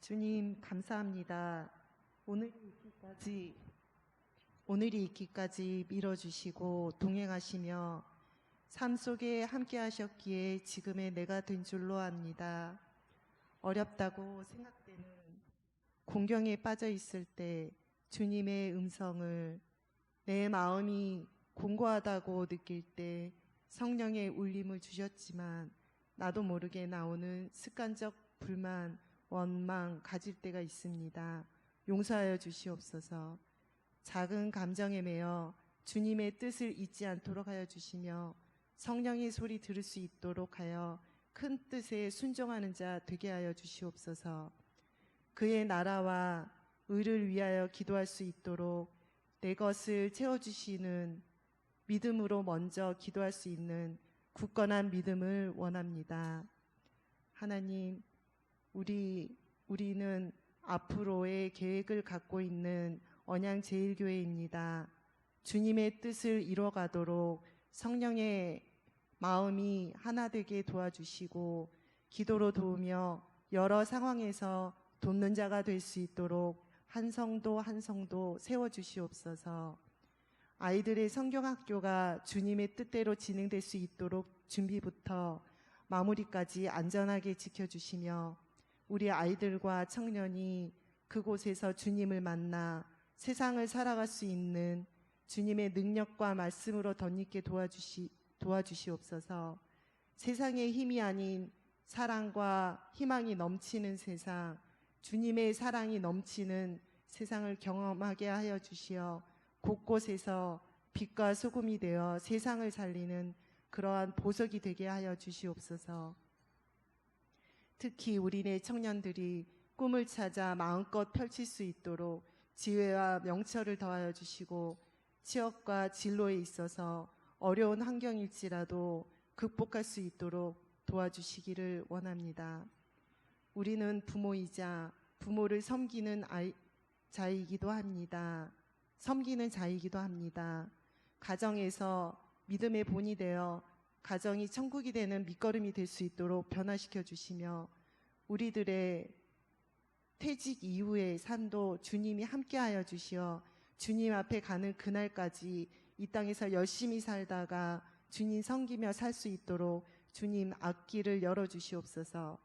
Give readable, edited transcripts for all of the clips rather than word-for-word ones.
주님 감사합니다. 오늘이 있기까지 밀어주시고 동행하시며 삶 속에 함께 하셨기에 지금의 내가 된 줄로 압니다. 어렵다고 생각되는 공경에 빠져 있을 때 주님의 음성을, 내 마음이 공고하다고 느낄 때 성령의 울림을 주셨지만 나도 모르게 나오는 습관적 불만, 원망 가질 때가 있습니다. 용서하여 주시옵소서. 작은 감정에 매여 주님의 뜻을 잊지 않도록 하여 주시며 성령의 소리 들을 수 있도록 하여 큰 뜻에 순종하는 자 되게 하여 주시옵소서. 그의 나라와 의를 위하여 기도할 수 있도록 내 것을 채워주시는 믿음으로 먼저 기도할 수 있는 굳건한 믿음을 원합니다. 하나님, 우리는 앞으로의 계획을 갖고 있는 언양제일교회입니다. 주님의 뜻을 이뤄가도록 성령의 마음이 하나 되게 도와주시고 기도로 도우며 여러 상황에서 돕는 자가 될 수 있도록 한 성도 한 성도 세워주시옵소서. 아이들의 성경학교가 주님의 뜻대로 진행될 수 있도록 준비부터 마무리까지 안전하게 지켜주시며 우리 아이들과 청년이 그곳에서 주님을 만나 세상을 살아갈 수 있는 주님의 능력과 말씀으로 덧입게 도와주시옵소서. 세상의 힘이 아닌 사랑과 희망이 넘치는 세상, 주님의 사랑이 넘치는 세상을 경험하게 하여 주시어 곳곳에서 빛과 소금이 되어 세상을 살리는 그러한 보석이 되게 하여 주시옵소서. 특히 우리네 청년들이 꿈을 찾아 마음껏 펼칠 수 있도록 지혜와 명철을 더하여 주시고 취업과 진로에 있어서 어려운 환경일지라도 극복할 수 있도록 도와주시기를 원합니다. 우리는 부모이자 부모를 섬기는 자이기도 합니다. 가정에서 믿음의 본이 되어 가정이 천국이 되는 밑거름이 될 수 있도록 변화시켜 주시며 우리들의 퇴직 이후의 삶도 주님이 함께하여 주시어 주님 앞에 가는 그날까지 이 땅에서 열심히 살다가 주님 섬기며 살 수 있도록 주님 앞길을 열어주시옵소서.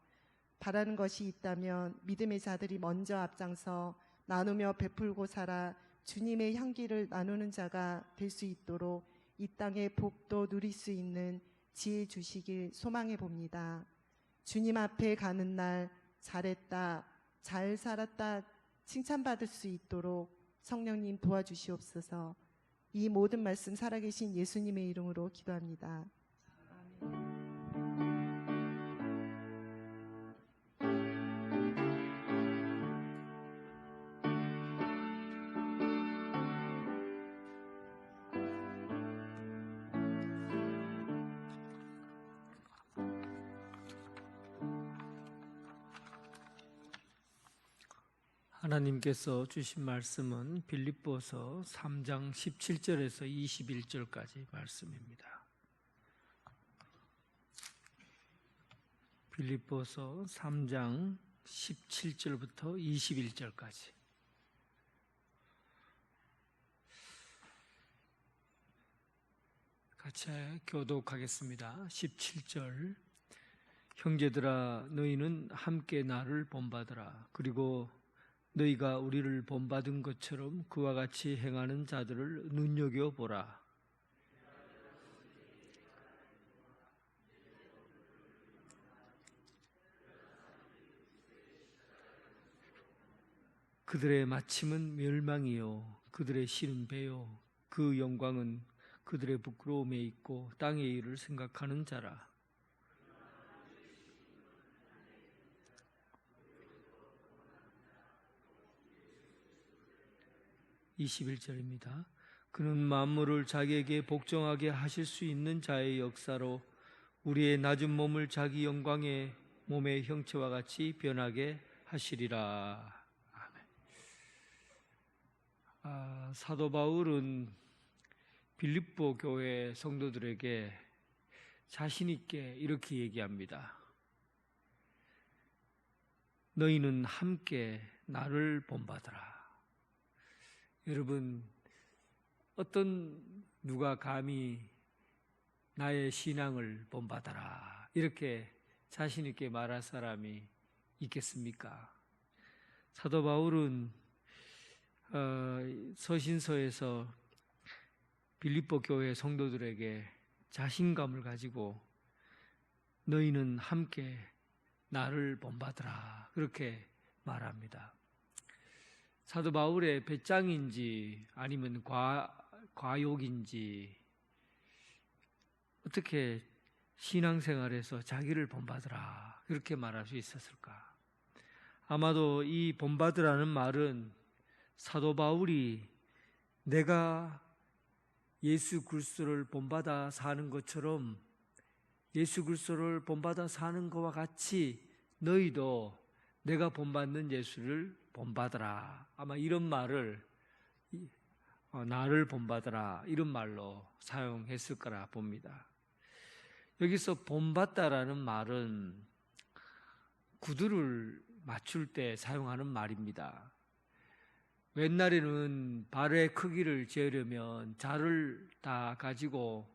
바라는 것이 있다면 믿음의 자들이 먼저 앞장서 나누며 베풀고 살아 주님의 향기를 나누는 자가 될 수 있도록 이 땅의 복도 누릴 수 있는 지혜 주시길 소망해 봅니다. 주님 앞에 가는 날 잘했다, 잘 살았다 칭찬받을 수 있도록 성령님 도와주시옵소서. 이 모든 말씀 살아계신 예수님의 이름으로 기도합니다. 아멘. 하나님께서 주신 말씀은 빌립보서 3장 17절에서 21절까지 말씀입니다. 빌립보서 3장 17절부터 21절까지. 같이 교독하겠습니다. 17절. 형제들아, 너희는 함께 나를 본받으라. 그리고 너희가 우리를 본받은 것처럼 그와 같이 행하는 자들을 눈여겨보라. '그들의 마침은 멸망이요 그들의 실은 배요 그 영광은 그들의 부끄러움에 있고 땅의 일을 생각하는 자라.' 21절입니다. 그는 만물을 자기에게 복종하게 하실 수 있는 자의 역사로 우리의 낮은 몸을 자기 영광의 몸의 형체와 같이 변하게 하시리라. 아멘. 사도 바울은 빌립보 교회 성도들에게 자신 있게 이렇게 얘기합니다. 너희는 함께 나를 본받으라. 여러분, 어떤 누가 감히 나의 신앙을 본받아라 이렇게 자신 있게 말할 사람이 있겠습니까? 사도 바울은 서신서에서 빌립보 교회 성도들에게 자신감을 가지고 너희는 함께 나를 본받으라 그렇게 말합니다. 사도 바울의 배짱인지 아니면 과욕인지 어떻게 신앙생활에서 자기를 본받으라 그렇게 말할 수 있었을까? 아마도 이 본받으라는 말은 사도 바울이 내가 예수 그리스도를 본받아 사는 것처럼 예수 그리스도를 본받아 사는 것과 같이 너희도 내가 본받는 예수를 본받으라. 아마 이런 말을 나를 본받으라 이런 말로 사용했을 거라 봅니다. 여기서 본받다라는 말은 구두를 맞출 때 사용하는 말입니다. 옛날에는 발의 크기를 재려면 자를 다 가지고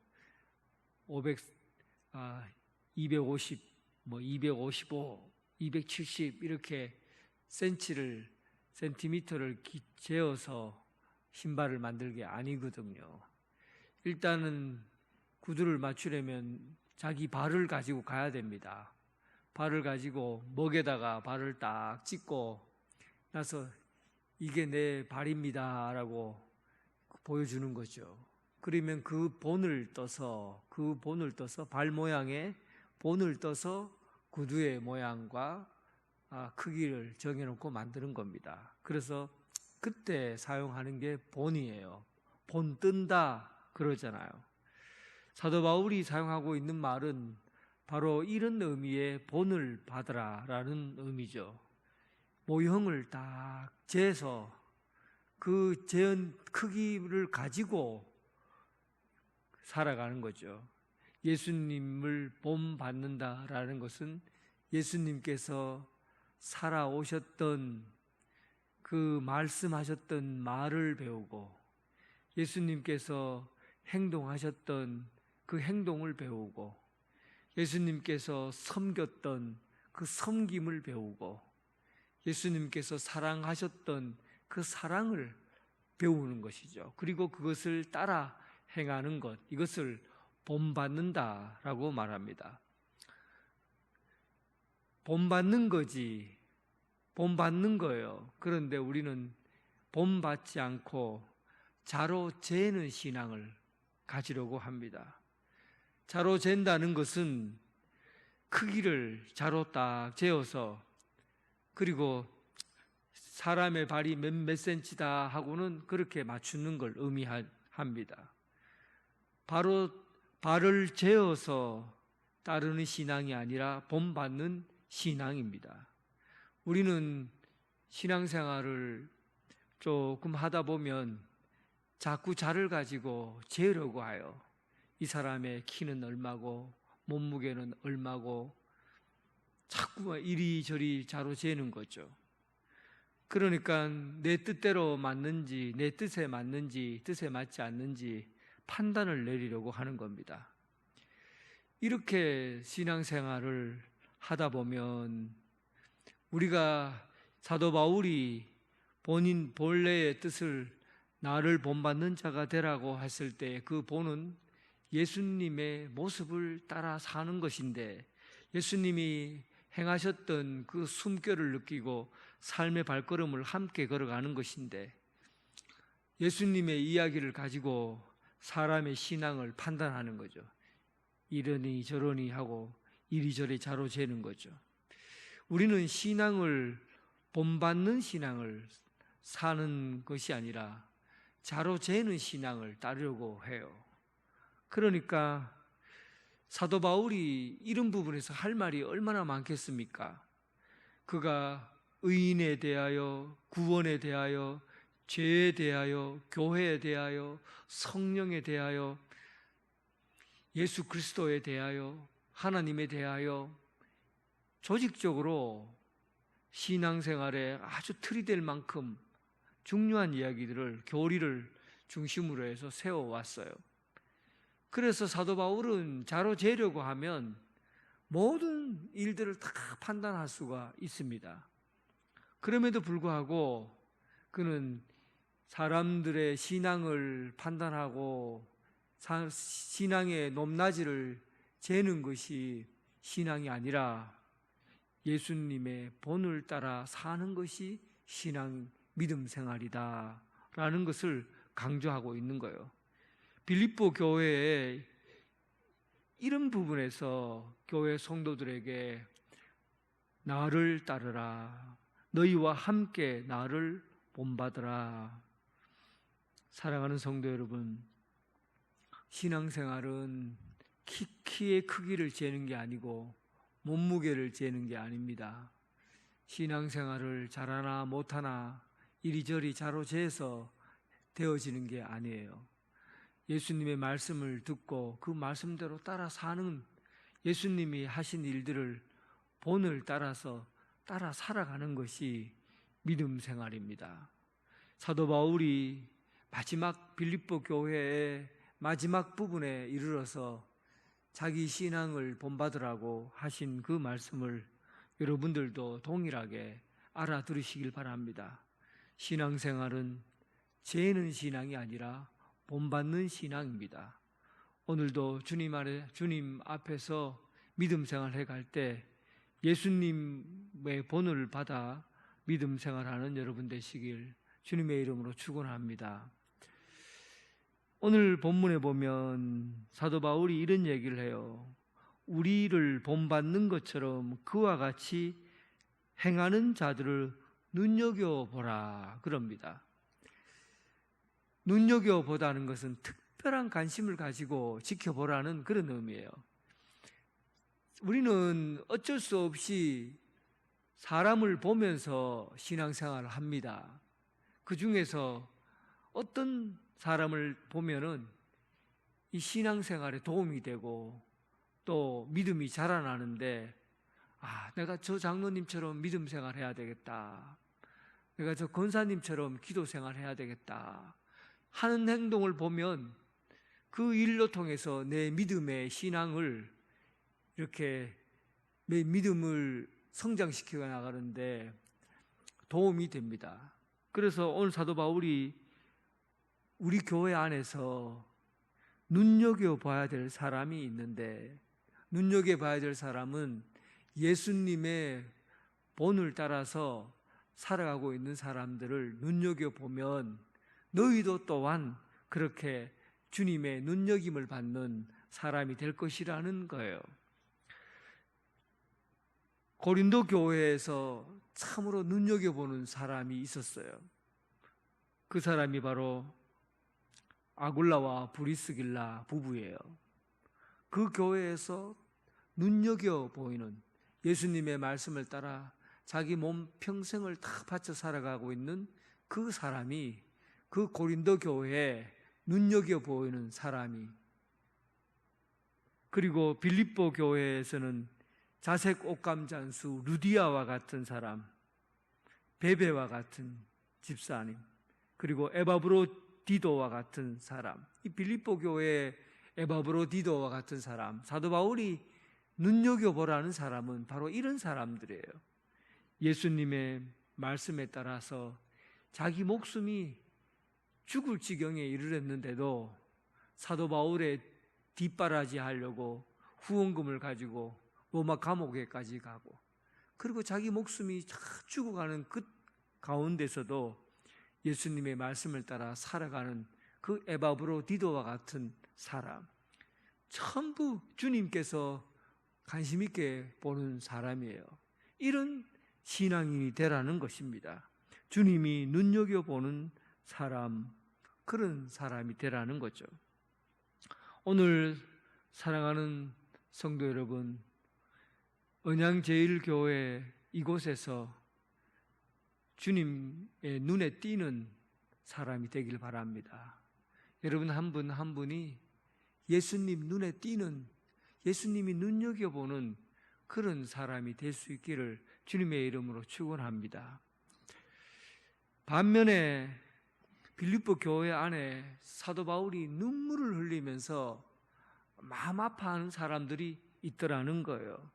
250, 255, 270 이렇게 센티미터를 재어서 신발을 만들게 아니거든요. 일단은 구두를 맞추려면 자기 발을 가지고 가야 됩니다. 발을 가지고 목에다가 발을 딱 찢고 나서 이게 내 발입니다 라고 보여주는 거죠. 그러면 그 본을 떠서 발 모양의 본을 떠서 구두의 모양과 크기를 정해놓고 만드는 겁니다. 그래서 그때 사용하는 게 본이에요. 본 뜬다 그러잖아요. 사도 바울이 사용하고 있는 말은 바로 이런 의미의 본을 받으라 라는 의미죠. 모형을 딱 재서 그 재은 크기를 가지고 살아가는 거죠. 예수님을 본받는다라는 것은 예수님께서 살아오셨던 그 말씀하셨던 말을 배우고 예수님께서 행동하셨던 그 행동을 배우고 예수님께서 섬겼던 그 섬김을 배우고 예수님께서 사랑하셨던 그 사랑을 배우는 것이죠. 그리고 그것을 따라 행하는 것, 이것을 본받는다라고 말합니다. 본받는 거지, 본받는 거예요. 그런데 우리는 본받지 않고 자로 재는 신앙을 가지려고 합니다. 자로 잰다는 것은 크기를 자로 딱 재어서 그리고 사람의 발이 몇 센치다 하고는 그렇게 맞추는 걸 의미합니다. 바로 발을 재어서 따르는 신앙이 아니라 본받는 신앙입니다. 우리는 신앙생활을 조금 하다 보면 자꾸 자를 가지고 재려고 해요. 이 사람의 키는 얼마고 몸무게는 얼마고 자꾸 이리저리 자로 재는 거죠. 그러니까 내 뜻대로 맞는지 내 뜻에 맞는지 뜻에 맞지 않는지 판단을 내리려고 하는 겁니다. 이렇게 신앙생활을 하다 보면 우리가 사도 바울이 본인 본래의 뜻을 나를 본받는 자가 되라고 했을 때 그 본은 예수님의 모습을 따라 사는 것인데 예수님이 행하셨던 그 숨결을 느끼고 삶의 발걸음을 함께 걸어가는 것인데 예수님의 이야기를 가지고 사람의 신앙을 판단하는 거죠. 이러니 저러니 하고 이리저리 자로 재는 거죠. 우리는 신앙을 본받는 신앙을 사는 것이 아니라 자로 재는 신앙을 따르려고 해요. 그러니까 사도 바울이 이런 부분에서 할 말이 얼마나 많겠습니까? 그가 의인에 대하여, 구원에 대하여, 죄에 대하여, 교회에 대하여, 성령에 대하여, 예수 그리스도에 대하여, 하나님에 대하여 조직적으로 신앙생활에 아주 틀이 될 만큼 중요한 이야기들을, 교리를 중심으로 해서 세워왔어요. 그래서 사도 바울은 자로 재려고 하면 모든 일들을 다 판단할 수가 있습니다. 그럼에도 불구하고 그는 사람들의 신앙을 판단하고 신앙의 높낮이를 재는 것이 신앙이 아니라 예수님의 본을 따라 사는 것이 신앙, 믿음 생활이다 라는 것을 강조하고 있는 거예요. 빌립보 교회의 이런 부분에서 교회 성도들에게 나를 따르라, 너희와 함께 나를 본받으라. 사랑하는 성도 여러분, 신앙생활은 키의 크기를 재는 게 아니고 몸무게를 재는 게 아닙니다. 신앙생활을 잘하나 못하나 이리저리 자로 재서 되어지는 게 아니에요. 예수님의 말씀을 듣고 그 말씀대로 따라 사는, 예수님이 하신 일들을 본을 따라서 따라 살아가는 것이 믿음 생활입니다. 사도 바울이 마지막 빌립보 교회의 마지막 부분에 이르러서 자기 신앙을 본받으라고 하신 그 말씀을 여러분들도 동일하게 알아들으시길 바랍니다. 신앙생활은 재는 신앙이 아니라 본받는 신앙입니다. 오늘도 주님 앞에서 믿음 생활해 갈 때 예수님의 본을 받아 믿음 생활하는 여러분 되시길 주님의 이름으로 축원합니다. 오늘 본문에 보면 사도 바울이 이런 얘기를 해요. 우리를 본받는 것처럼 그와 같이 행하는 자들을 눈여겨보라 그럽니다. 눈여겨보다는 것은 특별한 관심을 가지고 지켜보라는 그런 의미예요. 우리는 어쩔 수 없이 사람을 보면서 신앙생활을 합니다. 그 중에서 어떤 사람을 보면은 이 신앙생활에 도움이 되고 또 믿음이 자라나는데, 내가 저 장로님처럼 믿음 생활해야 되겠다, 내가 저 권사님처럼 기도 생활해야 되겠다 하는 행동을 보면 그 일로 통해서 내 믿음의 신앙을, 이렇게 내 믿음을 성장시켜 나가는데 도움이 됩니다. 그래서 오늘 사도 바울이 우리 교회 안에서 눈여겨봐야 될 사람이 있는데, 눈여겨봐야 될 사람은 예수님의 본을 따라서 살아가고 있는 사람들을 눈여겨보면 너희도 또한 그렇게 주님의 눈여김을 받는 사람이 될 것이라는 거예요. 고린도 교회에서 참으로 눈여겨보는 사람이 있었어요. 그 사람이 바로 아굴라와 브리스길라 부부예요. 그 교회에서 눈여겨보이는, 예수님의 말씀을 따라 자기 몸 평생을 다 바쳐 살아가고 있는 그 사람이 그 고린도 교회에 눈여겨보이는 사람이, 그리고 빌립보 교회에서는 자색 옷감잔수 루디아와 같은 사람, 베베와 같은 집사님, 그리고 에바브로디도와 같은 사람, 이 빌립보 교회의 에바브로디도와 같은 사람, 사도 바울이 눈여겨보라는 사람은 바로 이런 사람들이에요. 예수님의 말씀에 따라서 자기 목숨이 죽을 지경에 이르렀는데도 사도 바울의 뒷바라지 하려고 후원금을 가지고 로마 감옥에까지 가고, 그리고 자기 목숨이 죽어가는 그 가운데서도 예수님의 말씀을 따라 살아가는 그 에바브로디도와 같은 사람, 전부 주님께서 관심 있게 보는 사람이에요. 이런 신앙인이 되라는 것입니다. 주님이 눈여겨보는 사람, 그런 사람이 되라는 거죠. 오늘 사랑하는 성도 여러분, 언양제일교회 이곳에서 주님의 눈에 띄는 사람이 되길 바랍니다. 여러분 한 분 한 분이 예수님 눈에 띄는, 예수님이 눈여겨보는 그런 사람이 될 수 있기를 주님의 이름으로 축원합니다. 반면에 빌립보 교회 안에 사도 바울이 눈물을 흘리면서 마음 아파하는 사람들이 있더라는 거예요.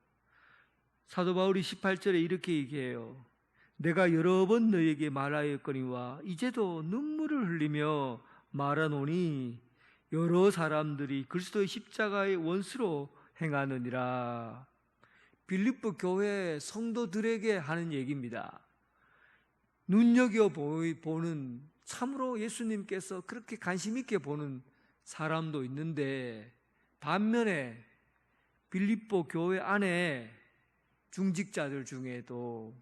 사도 바울이 18절에 이렇게 얘기해요. 내가 여러 번 너에게 말하였거니와 이제도 눈물을 흘리며 말하노니 여러 사람들이 그리스도의 십자가의 원수로 행하느니라. 빌립보 교회 성도들에게 하는 얘기입니다. 눈여겨보는, 참으로 예수님께서 그렇게 관심 있게 보는 사람도 있는데, 반면에 빌립보 교회 안에 중직자들 중에도,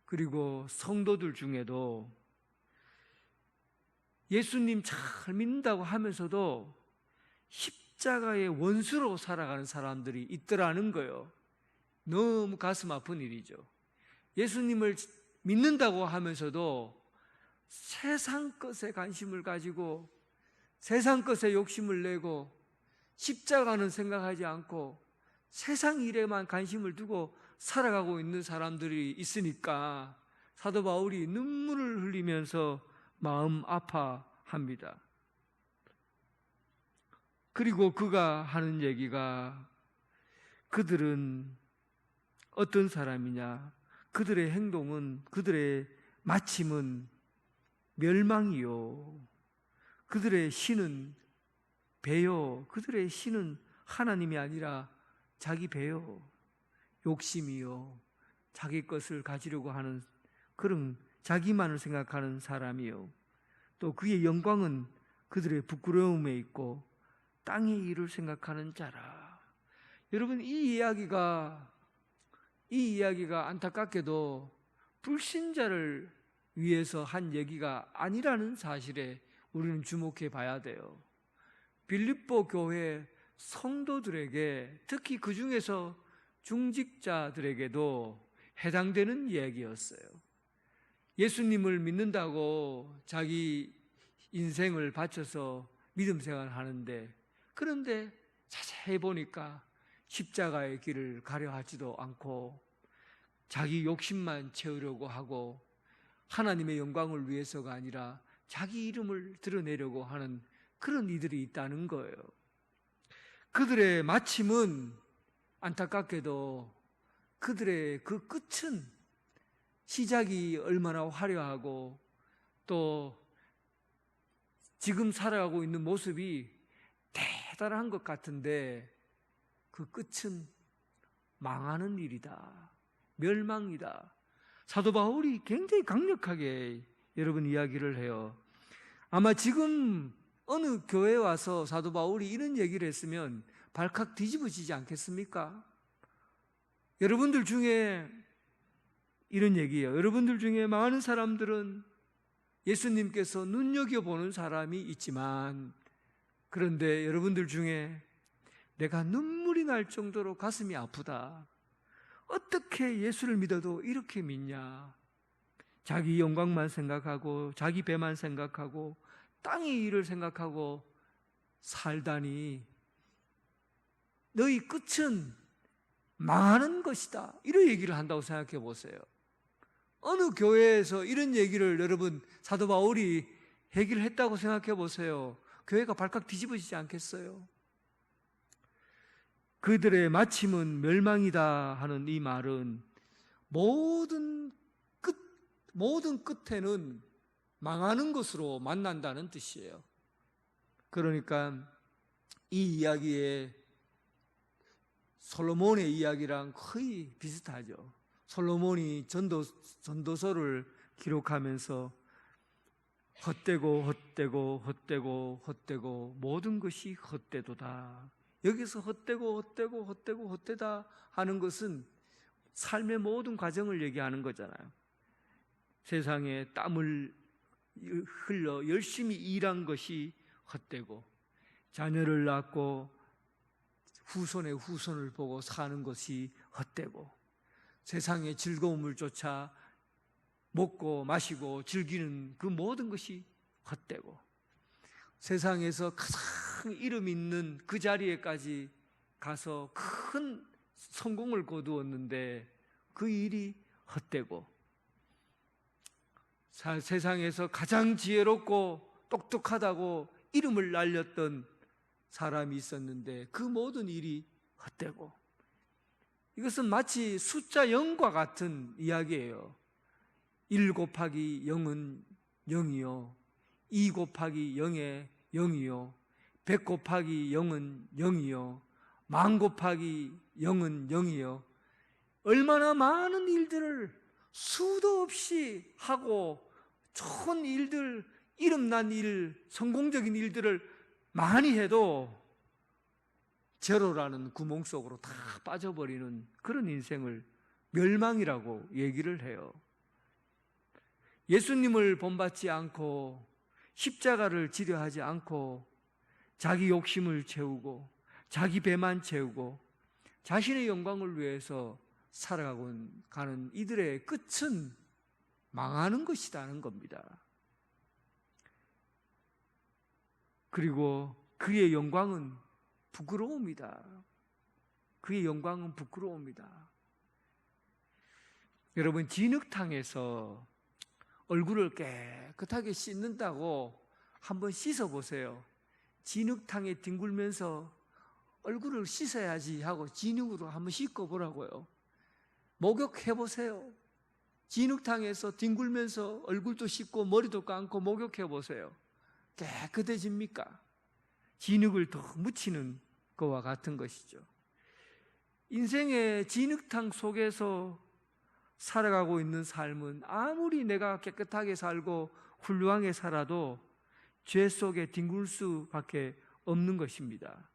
그리고 성도들 중에도 예수님 잘 믿는다고 하면서도 십자가의 원수로 살아가는 사람들이 있더라는 거예요. 너무 가슴 아픈 일이죠. 예수님을 믿는다고 하면서도 세상 것에 관심을 가지고 세상 것에 욕심을 내고 십자가는 생각하지 않고 세상 일에만 관심을 두고 살아가고 있는 사람들이 있으니까 사도 바울이 눈물을 흘리면서 마음 아파합니다. 그리고 그가 하는 얘기가, 그들은 어떤 사람이냐, 그들의 행동은, 그들의 마침은 멸망이요, 그들의 신은 배요, 그들의 신은 하나님이 아니라 자기 배요, 욕심이요, 자기 것을 가지려고 하는 그런 자기만을 생각하는 사람이요, 또 그의 영광은 그들의 부끄러움에 있고 땅의 일을 생각하는 자라. 여러분, 이 이야기가 안타깝게도 불신자를 위해서 한 얘기가 아니라는 사실에 우리는 주목해 봐야 돼요. 빌립보 교회 성도들에게, 특히 그 중에서 중직자들에게도 해당되는 이야기였어요. 예수님을 믿는다고 자기 인생을 바쳐서 믿음 생활을 하는데, 그런데 자세히 보니까 십자가의 길을 가려 하지도 않고 자기 욕심만 채우려고 하고 하나님의 영광을 위해서가 아니라 자기 이름을 드러내려고 하는 그런 이들이 있다는 거예요. 그들의 마침은 안타깝게도 그들의 그 끝은, 시작이 얼마나 화려하고 또 지금 살아가고 있는 모습이 대단한 것 같은데 그 끝은 망하는 일이다, 멸망이다. 사도 바울이 굉장히 강력하게 여러분 이야기를 해요. 아마 지금 어느 교회에 와서 사도 바울이 이런 얘기를 했으면 발칵 뒤집어지지 않겠습니까? 여러분들 중에 이런 얘기예요. 여러분들 중에 많은 사람들은 예수님께서 눈여겨보는 사람이 있지만, 그런데 여러분들 중에 내가 눈물이 날 정도로 가슴이 아프다, 어떻게 예수를 믿어도 이렇게 믿냐, 자기 영광만 생각하고 자기 배만 생각하고 땅의 일을 생각하고 살다니 너희 끝은 망하는 것이다, 이런 얘기를 한다고 생각해 보세요. 어느 교회에서 이런 얘기를 여러분 사도 바울이 얘기를 했다고 생각해 보세요. 교회가 발칵 뒤집어지지 않겠어요? 그들의 마침은 멸망이다 하는 이 말은 모든 끝에는 망하는 것으로 만난다는 뜻이에요. 그러니까 이 이야기에 솔로몬의 이야기랑 거의 비슷하죠. 솔로몬이 전도서를 기록하면서 헛되고 모든 것이 헛되도다. 여기서 헛되다 하는 것은 삶의 모든 과정을 얘기하는 거잖아요. 세상에 땀을 흘려 열심히 일한 것이 헛되고, 자녀를 낳고 후손의 후손을 보고 사는 것이 헛되고, 세상의 즐거움을 쫓아 먹고 마시고 즐기는 그 모든 것이 헛되고, 세상에서 가장 이름 있는 그 자리에까지 가서 큰 성공을 거두었는데 그 일이 헛되고, 세상에서 가장 지혜롭고 똑똑하다고 이름을 날렸던 사람이 있었는데 그 모든 일이 헛되고, 이것은 마치 숫자 0과 같은 이야기예요. 1 곱하기 0은 0이요, 2 곱하기 0에 0이요, 100 곱하기 0은 0이요, 10,000 곱하기 0은 0이요. 얼마나 많은 일들을 수도 없이 하고 좋은 일들, 이름난 일, 성공적인 일들을 많이 해도 제로라는 구멍 속으로 다 빠져버리는 그런 인생을 멸망이라고 얘기를 해요. 예수님을 본받지 않고 십자가를 지려 하지 않고 자기 욕심을 채우고 자기 배만 채우고 자신의 영광을 위해서 살아가고 가는 이들의 끝은 망하는 것이라는 겁니다. 그리고 그의 영광은 부끄러움이다. 그의 영광은 부끄러움이다. 여러분, 진흙탕에서 얼굴을 깨끗하게 씻는다고 한번 씻어보세요. 진흙탕에 뒹굴면서 얼굴을 씻어야지 하고 진흙으로 한번 씻어보라고요. 목욕해보세요. 진흙탕에서 뒹굴면서 얼굴도 씻고 머리도 감고 목욕해보세요. 깨끗해집니까? 진흙을 더 묻히는 것과 같은 것이죠. 인생의 진흙탕 속에서 살아가고 있는 삶은 아무리 내가 깨끗하게 살고 훌륭하게 살아도 죄 속에 뒹굴 수밖에 없는 것입니다.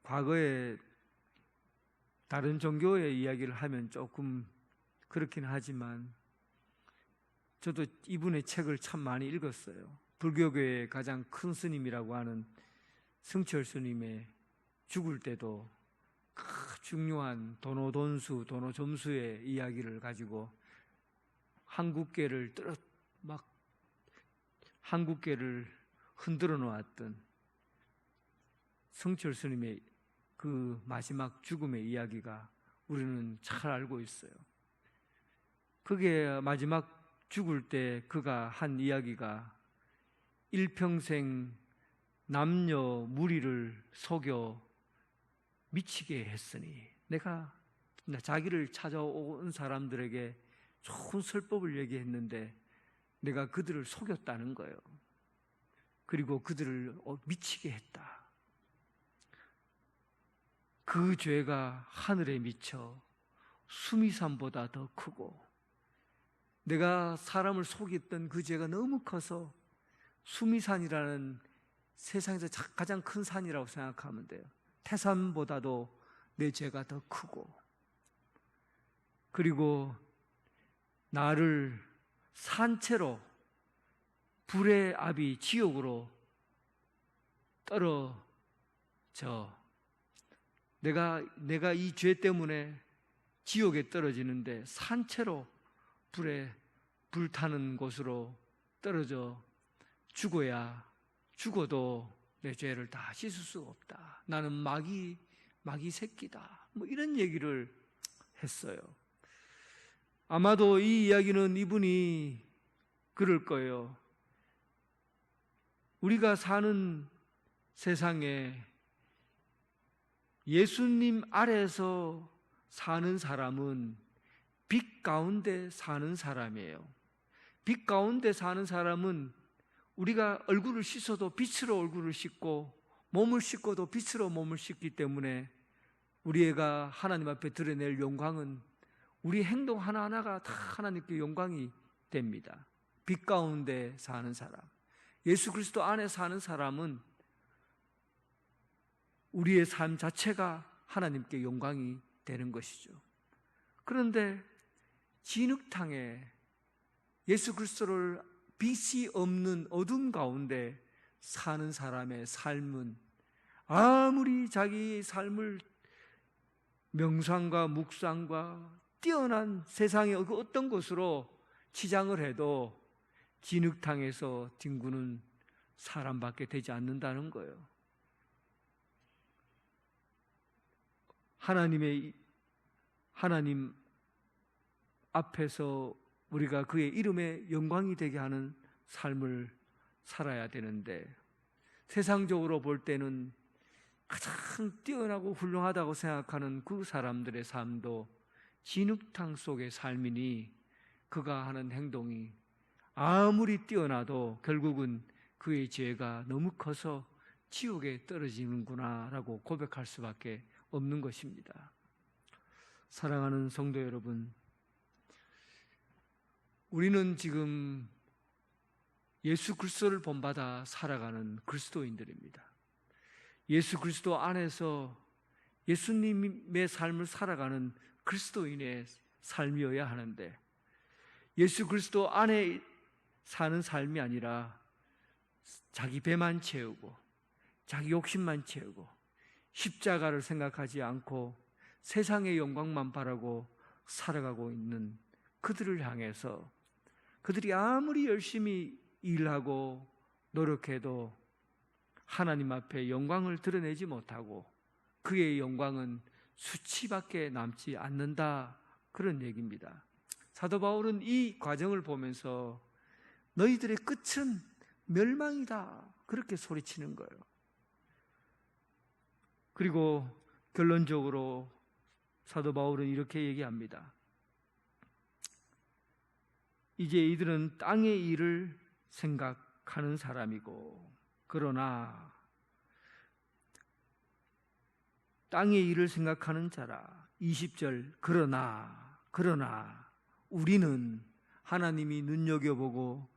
과거에 다른 종교의 이야기를 하면 조금 그렇긴 하지만 저도 이분의 책을 참 많이 읽었어요. 불교계의 가장 큰 스님이라고 하는 승철 스님의 죽을 때도 중요한 도노돈수, 도노점수의 이야기를 가지고 한국계를 흔들어 놓았던 승철 스님의 그 마지막 죽음의 이야기가 우리는 잘 알고 있어요. 그게 마지막 죽을 때 그가 한 이야기가 일평생 남녀 무리를 속여 미치게 했으니 내가 자기를 찾아온 사람들에게 좋은 설법을 얘기했는데 내가 그들을 속였다는 거예요. 그리고 그들을 미치게 했다. 그 죄가 하늘에 미쳐 수미산보다 더 크고 내가 사람을 속였던 그 죄가 너무 커서 수미산이라는 세상에서 가장 큰 산이라고 생각하면 돼요. 태산보다도 내 죄가 더 크고, 그리고 나를 산채로 불의 압이 지옥으로 떨어져 내가 이 죄 때문에 지옥에 떨어지는데 산채로 불에 불타는 곳으로 떨어져 죽어도 내 죄를 다 씻을 수 없다. 나는 마귀 새끼다. 뭐 이런 얘기를 했어요. 아마도 이 이야기는 이분이 그럴 거예요. 우리가 사는 세상에 예수님 아래서 사는 사람은 빛 가운데 사는 사람이에요. 빛 가운데 사는 사람은 우리가 얼굴을 씻어도 빛으로 얼굴을 씻고 몸을 씻고도 빛으로 몸을 씻기 때문에 우리가 하나님 앞에 드러낼 영광은 우리 행동 하나하나가 다 하나님께 영광이 됩니다. 빛 가운데 사는 사람, 예수 그리스도 안에 사는 사람은 우리의 삶 자체가 하나님께 영광이 되는 것이죠. 그런데 진흙탕에 예수 그리스도를 빛이 없는 어둠 가운데 사는 사람의 삶은 아무리 자기 삶을 명상과 묵상과 뛰어난 세상의 어떤 것으로 치장을 해도 진흙탕에서 뒹구는 사람밖에 되지 않는다는 거예요. 하나님 앞에서 우리가 그의 이름에 영광이 되게 하는 삶을 살아야 되는데, 세상적으로 볼 때는 가장 뛰어나고 훌륭하다고 생각하는 그 사람들의 삶도 진흙탕 속의 삶이니, 그가 하는 행동이 아무리 뛰어나도 결국은 그의 죄가 너무 커서 지옥에 떨어지는구나 라고 고백할 수밖에 없는 것입니다. 사랑하는 성도 여러분, 우리는 지금 예수 그리스도를 본받아 살아가는 그리스도인들입니다. 예수 그리스도 안에서 예수님의 삶을 살아가는 그리스도인의 삶이어야 하는데, 예수 그리스도 안에 사는 삶이 아니라 자기 배만 채우고 자기 욕심만 채우고 십자가를 생각하지 않고 세상의 영광만 바라고 살아가고 있는 그들을 향해서, 그들이 아무리 열심히 일하고 노력해도 하나님 앞에 영광을 드러내지 못하고 그의 영광은 수치밖에 남지 않는다, 그런 얘기입니다. 사도 바울은 이 과정을 보면서 너희들의 끝은 멸망이다, 그렇게 소리치는 거예요. 그리고 결론적으로 사도 바울은 이렇게 얘기합니다. 이제 이들은 땅의 일을 생각하는 사람이고, 그러나 땅의 일을 생각하는 자라. 20절, 그러나 우리는 하나님이 눈여겨보고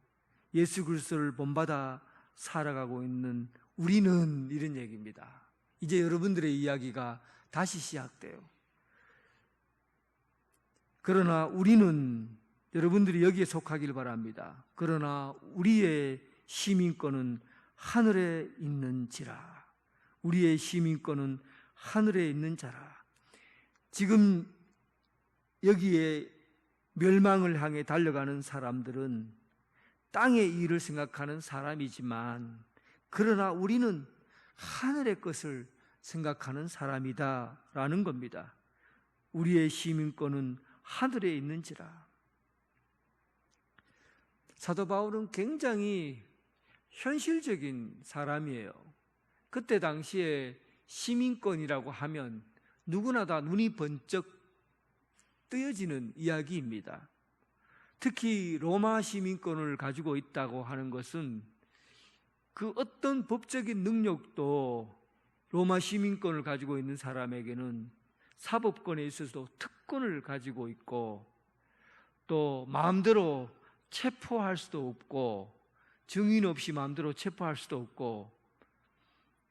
예수 그리스도를 본받아 살아가고 있는 우리는, 이런 얘기입니다. 이제 여러분들의 이야기가 다시 시작돼요. 그러나 우리는, 여러분들이 여기에 속하길 바랍니다. 그러나 우리의 시민권은 하늘에 있는지라. 우리의 시민권은 하늘에 있는 자라. 지금 여기에 멸망을 향해 달려가는 사람들은 땅의 일을 생각하는 사람이지만, 그러나 우리는 하늘의 것을 생각하는 사람이다라는 겁니다. 우리의 시민권은 하늘에 있는지라. 사도 바울은 굉장히 현실적인 사람이에요. 그때 당시에 시민권이라고 하면 누구나 다 눈이 번쩍 뜨여지는 이야기입니다. 특히 로마 시민권을 가지고 있다고 하는 것은 그 어떤 법적인 능력도 로마 시민권을 가지고 있는 사람에게는 사법권에 있어서도 특권을 가지고 있고, 또 마음대로 체포할 수도 없고, 증인 없이 마음대로 체포할 수도 없고,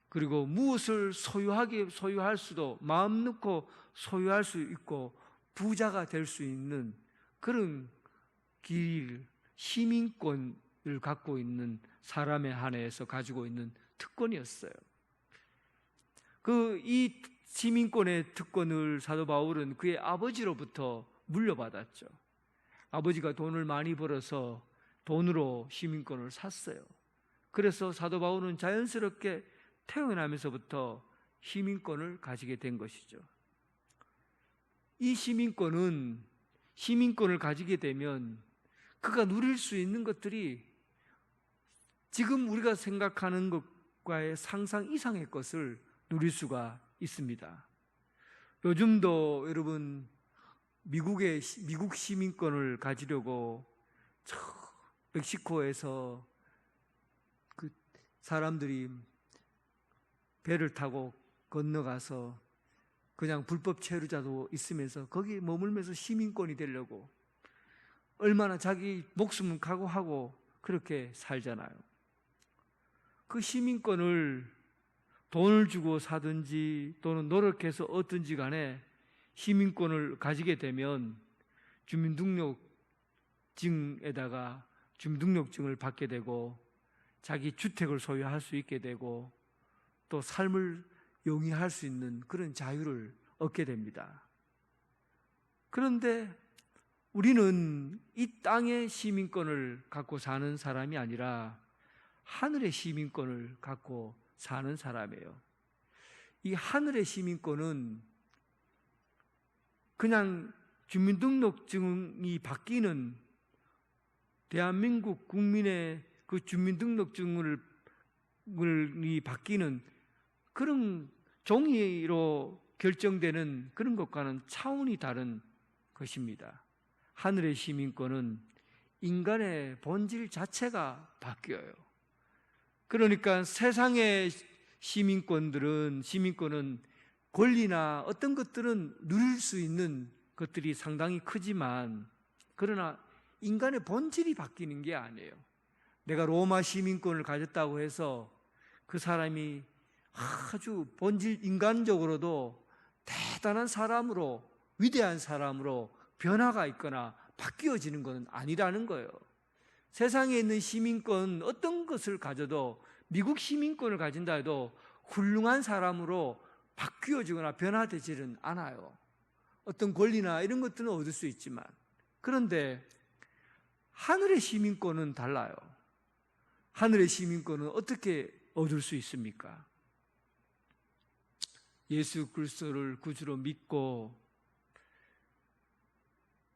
그리고 무엇을 소유할 수도, 마음 놓고 소유할 수 있고 부자가 될 수 있는 그런 길, 시민권을 갖고 있는 사람에 한해서 가지고 있는 특권이었어요. 이 시민권의 특권을 사도 바울은 그의 아버지로부터 물려받았죠. 아버지가 돈을 많이 벌어서 돈으로 시민권을 샀어요. 그래서 사도 바울은 자연스럽게 태어나면서부터 시민권을 가지게 된 것이죠. 이 시민권을 가지게 되면 그가 누릴 수 있는 것들이 지금 우리가 생각하는 것과의 상상 이상의 것을 누릴 수가 있습니다. 요즘도 여러분 미국 시민권을 가지려고 멕시코에서 그 사람들이 배를 타고 건너가서 그냥 불법 체류자도 있으면서 거기 머물면서 시민권이 되려고 얼마나 자기 목숨을 각오하고 그렇게 살잖아요. 그 시민권을 돈을 주고 사든지 또는 노력해서 얻든지 간에 시민권을 가지게 되면 주민등록증에다가 주민등록증을 받게 되고 자기 주택을 소유할 수 있게 되고 또 삶을 영위할 수 있는 그런 자유를 얻게 됩니다. 그런데 우리는 이 땅의 시민권을 갖고 사는 사람이 아니라 하늘의 시민권을 갖고 사는 사람이에요. 이 하늘의 시민권은 그냥 주민등록증이 바뀌는, 대한민국 국민의 그 주민등록증이 바뀌는 그런 종이로 결정되는 그런 것과는 차원이 다른 것입니다. 하늘의 시민권은 인간의 본질 자체가 바뀌어요. 그러니까 세상의 시민권은 권리나 어떤 것들은 누릴 수 있는 것들이 상당히 크지만, 그러나 인간의 본질이 바뀌는 게 아니에요. 내가 로마 시민권을 가졌다고 해서 그 사람이 아주 본질 인간적으로도 대단한 사람으로, 위대한 사람으로 변화가 있거나 바뀌어지는 것은 아니라는 거예요. 세상에 있는 시민권 어떤 것을 가져도, 미국 시민권을 가진다 해도 훌륭한 사람으로 바뀌어지거나 변화되지는 않아요. 어떤 권리나 이런 것들은 얻을 수 있지만, 그런데 하늘의 시민권은 달라요. 하늘의 시민권은 어떻게 얻을 수 있습니까? 예수 그리스도를 구주로 믿고,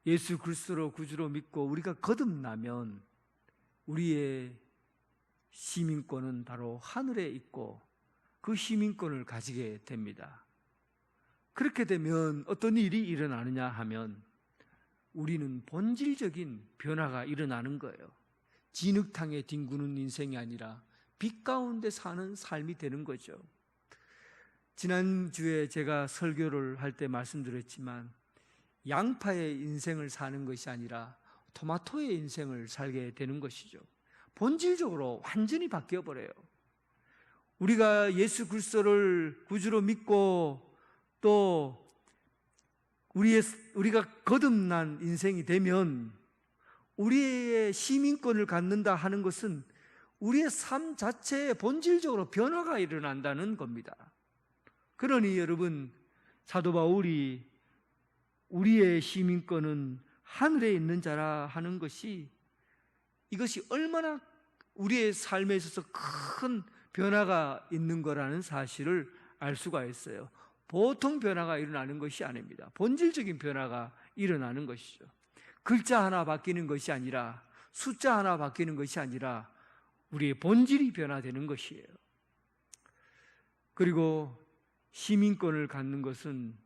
예수 그리스도로 구주로 믿고 우리가 거듭나면 우리의 시민권은 바로 하늘에 있고 그 시민권을 가지게 됩니다. 그렇게 되면 어떤 일이 일어나느냐 하면 우리는 본질적인 변화가 일어나는 거예요. 진흙탕에 뒹구는 인생이 아니라 빛 가운데 사는 삶이 되는 거죠. 지난주에 제가 설교를 할 때 말씀드렸지만, 양파의 인생을 사는 것이 아니라 토마토의 인생을 살게 되는 것이죠. 본질적으로 완전히 바뀌어버려요. 우리가 예수 그리스도를 구주로 믿고 또 우리가 거듭난 인생이 되면 우리의 시민권을 갖는다 하는 것은 우리의 삶 자체에 본질적으로 변화가 일어난다는 겁니다. 그러니 여러분, 사도 바울이 우리의 시민권은 하늘에 있는 자라 하는 것이, 이것이 얼마나 우리의 삶에 있어서 큰 변화가 있는 거라는 사실을 알 수가 있어요. 보통 변화가 일어나는 것이 아닙니다. 본질적인 변화가 일어나는 것이죠. 글자 하나 바뀌는 것이 아니라, 숫자 하나 바뀌는 것이 아니라 우리의 본질이 변화되는 것이에요. 그리고 시민권을 갖는 것은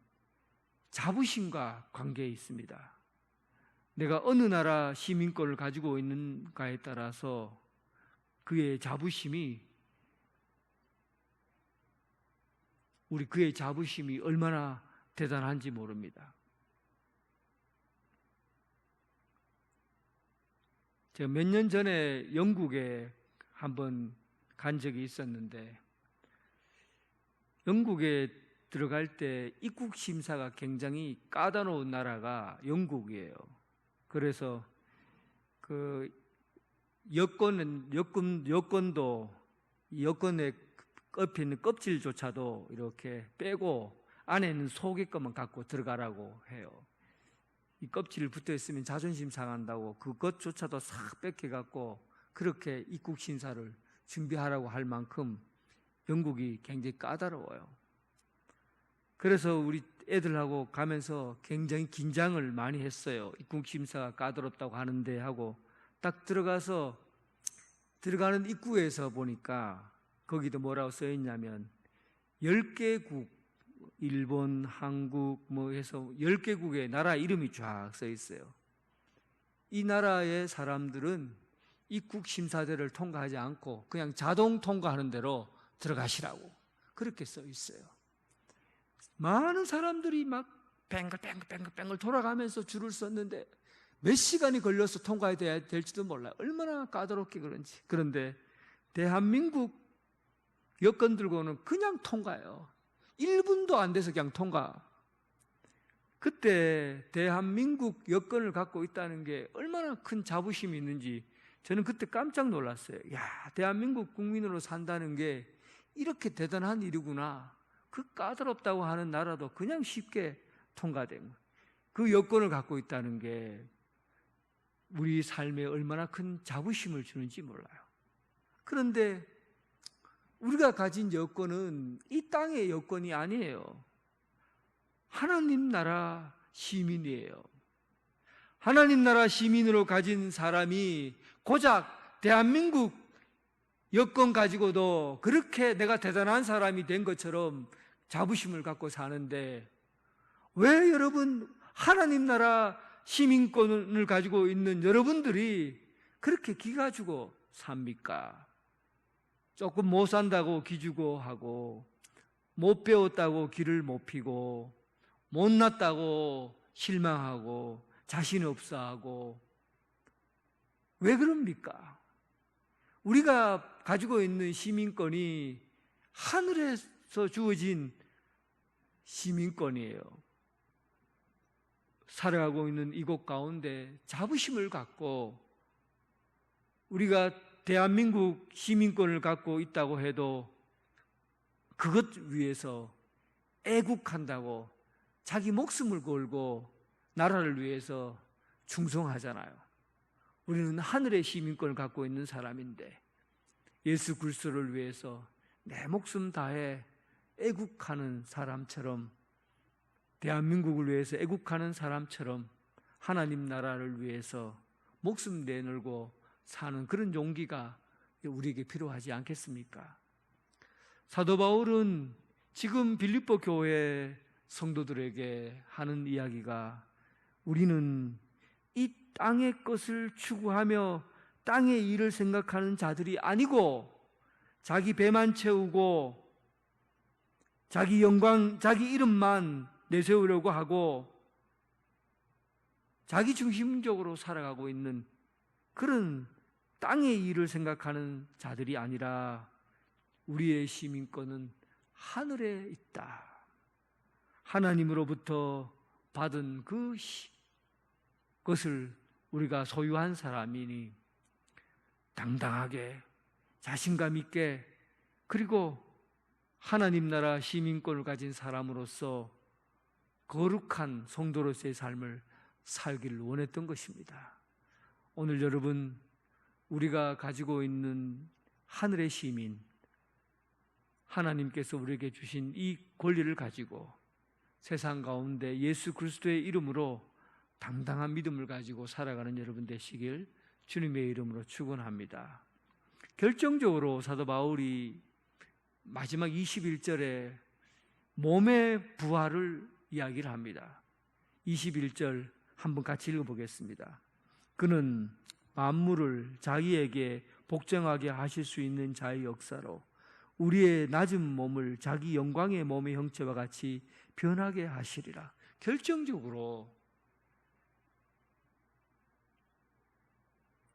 자부심과 관계에 있습니다. 내가 어느 나라 시민권을 가지고 있는가에 따라서 그의 자부심이 얼마나 대단한지 모릅니다. 제가 몇 년 전에 영국에 한번 간 적이 있었는데, 영국에 들어갈 때 입국 심사가 굉장히 까다로운 나라가 영국이에요. 그래서 그 여권도 여권에 옆에 있는 껍질조차도 이렇게 빼고 안에 있는 속의 것만 갖고 들어가라고 해요. 이 껍질 붙어 있으면 자존심 상한다고 그것조차도 싹 뺏겨갖고 그렇게 입국 심사를 준비하라고 할 만큼 영국이 굉장히 까다로워요. 그래서 우리 애들하고 가면서 굉장히 긴장을 많이 했어요. 입국 심사가 까다롭다고 하는데 하고 딱 들어가는 입구에서 보니까 거기도 뭐라고 써 있냐면 10개국, 일본, 한국 뭐 해서 10개국의 나라 이름이 쫙 써 있어요. 이 나라의 사람들은 입국 심사대를 통과하지 않고 그냥 자동 통과하는 대로 들어가시라고 그렇게 써 있어요. 많은 사람들이 막 뱅글 돌아가면서 줄을 섰는데 몇 시간이 걸려서 통과해야 될지도 몰라요. 얼마나 까다롭게 그런지. 그런데 대한민국 여권 들고는 그냥 통과해요. 1분도 안 돼서 그냥 통과. 그때 대한민국 여권을 갖고 있다는 게 얼마나 큰 자부심이 있는지 저는 그때 깜짝 놀랐어요. 야, 대한민국 국민으로 산다는 게 이렇게 대단한 일이구나. 그 까다롭다고 하는 나라도 그냥 쉽게 통과된 거. 그 여권을 갖고 있다는 게 우리 삶에 얼마나 큰 자부심을 주는지 몰라요. 그런데 우리가 가진 여건은 이 땅의 여건이 아니에요. 하나님 나라 시민이에요. 하나님 나라 시민으로 가진 사람이 고작 대한민국 여건 가지고도 그렇게 내가 대단한 사람이 된 것처럼 자부심을 갖고 사는데, 왜 여러분 하나님 나라 시민권을 가지고 있는 여러분들이 그렇게 기 가지고 삽니까? 조금 못 산다고 기주고 하고, 못 배웠다고 길을 못 피고, 못났다고 실망하고, 자신 없어 하고, 왜 그럽니까? 우리가 가지고 있는 시민권이 하늘에서 주어진 시민권이에요. 살아가고 있는 이곳 가운데 자부심을 갖고, 우리가 대한민국 시민권을 갖고 있다고 해도 그것 위해서 애국한다고 자기 목숨을 걸고 나라를 위해서 충성하잖아요. 우리는 하늘의 시민권을 갖고 있는 사람인데 예수 그리스도를 위해서 내 목숨 다해 애국하는 사람처럼, 대한민국을 위해서 애국하는 사람처럼 하나님 나라를 위해서 목숨 내놓고 사는 그런 용기가 우리에게 필요하지 않겠습니까? 사도 바울은 지금 빌립보 교회 성도들에게 하는 이야기가, 우리는 이 땅의 것을 추구하며 땅의 일을 생각하는 자들이 아니고 자기 배만 채우고 자기 영광, 자기 이름만 내세우려고 하고 자기 중심적으로 살아가고 있는 그런 땅의 일을 생각하는 자들이 아니라 우리의 시민권은 하늘에 있다. 하나님으로부터 받은 그것을 우리가 소유한 사람이니 당당하게, 자신감 있게, 그리고 하나님 나라 시민권을 가진 사람으로서 거룩한 성도로서의 삶을 살기를 원했던 것입니다. 오늘 여러분, 우리가 가지고 있는 하늘의 시민, 하나님께서 우리에게 주신 이 권리를 가지고 세상 가운데 예수 그리스도의 이름으로 당당한 믿음을 가지고 살아가는 여러분 되시길 주님의 이름으로 축원합니다. 결정적으로 사도 바울이 마지막 21절에 몸의 부활을 이야기를 합니다. 21절 한번 같이 읽어보겠습니다. 그는 만물을 자기에게 복종하게 하실 수 있는 자의 역사로 우리의 낮은 몸을 자기 영광의 몸의 형체와 같이 변하게 하시리라. 결정적으로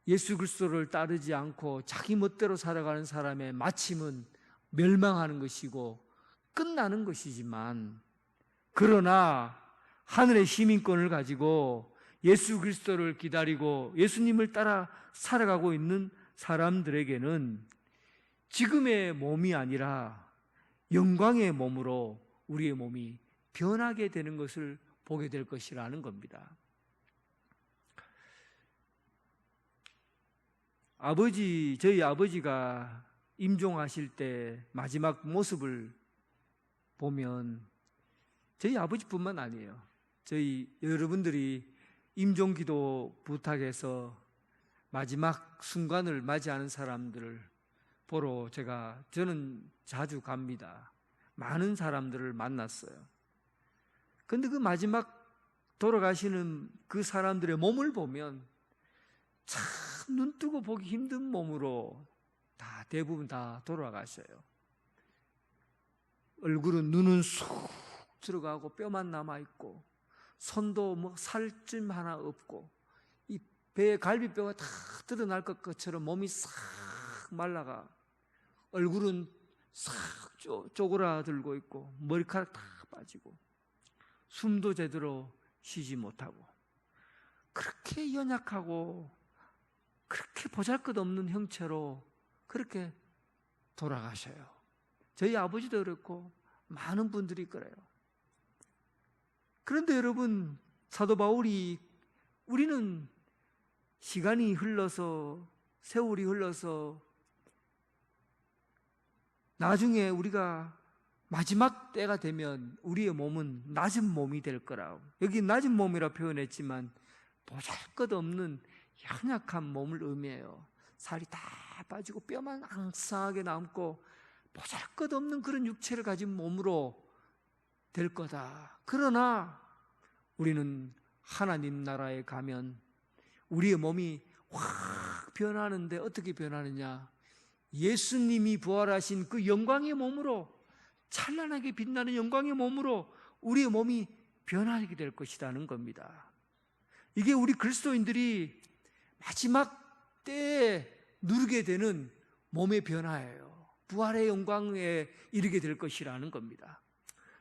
예수 그리스도를 따르지 않고 자기 멋대로 살아가는 사람의 마침은 멸망하는 것이고 끝나는 것이지만, 그러나 하늘의 시민권을 가지고 예수 그리스도를 기다리고 예수님을 따라 살아가고 있는 사람들에게는 지금의 몸이 아니라 영광의 몸으로 우리의 몸이 변하게 되는 것을 보게 될 것이라는 겁니다. 저희 아버지가 임종하실 때 마지막 모습을 보면 저희 아버지뿐만 아니에요. 저희 여러분들이 임종기도 부탁해서 마지막 순간을 맞이하는 사람들을 보러 저는 자주 갑니다. 많은 사람들을 만났어요. 그런데 그 마지막 돌아가시는 그 사람들의 몸을 보면 참 눈뜨고 보기 힘든 몸으로 대부분 다 돌아가셔요. 얼굴은, 눈은 쑥 들어가고 뼈만 남아있고 손도 살쯤 하나 없고 이 배에 갈비뼈가 다 드러날 것처럼 몸이 싹 말라가 얼굴은 싹 쪼그라들고 있고 머리카락 다 빠지고 숨도 제대로 쉬지 못하고 그렇게 연약하고 그렇게 보잘것없는 형체로 그렇게 돌아가셔요. 저희 아버지도 그렇고 많은 분들이 그래요. 그런데 여러분, 사도 바울이 우리는 시간이 흘러서 세월이 흘러서 나중에 우리가 마지막 때가 되면 우리의 몸은 낮은 몸이 될 거라고. 여기 낮은 몸이라 표현했지만 보잘것없는 연약한 몸을 의미해요. 살이 다 빠지고 뼈만 앙상하게 남고 보잘것없는 그런 육체를 가진 몸으로 될 거다. 그러나 우리는 하나님 나라에 가면 우리의 몸이 확 변하는데 어떻게 변하느냐? 예수님이 부활하신 그 영광의 몸으로, 찬란하게 빛나는 영광의 몸으로 우리의 몸이 변하게 될 것이라는 겁니다. 이게 우리 그리스도인들이 마지막 때에 누리게 되는 몸의 변화예요. 부활의 영광에 이르게 될 것이라는 겁니다.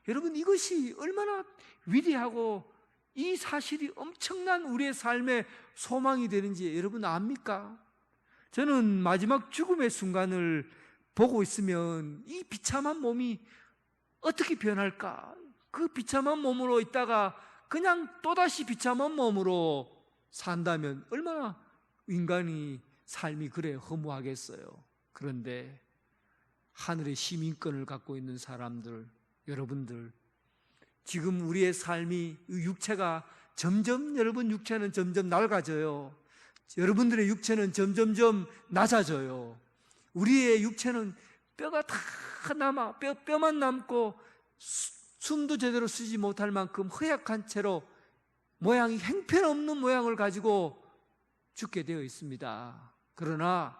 여러분, 이것이 얼마나 위대하고 이 사실이 엄청난 우리의 삶의 소망이 되는지 여러분 압니까? 저는 마지막 죽음의 순간을 보고 있으면 이 비참한 몸이 어떻게 변할까? 그 비참한 몸으로 있다가 그냥 또다시 비참한 몸으로 산다면 얼마나 인간이 삶이 그래 허무하겠어요. 그런데 하늘의 시민권을 갖고 있는 사람들, 여러분들, 지금 우리의 삶이, 육체가 점점, 여러분 육체는 점점 낡아져요. 여러분들의 육체는 점점점 낮아져요. 우리의 육체는 뼈가 다 남아, 뼈만 남고 숨도 제대로 쉬지 못할 만큼 허약한 채로 모양이 형편없는 모양을 가지고 죽게 되어 있습니다. 그러나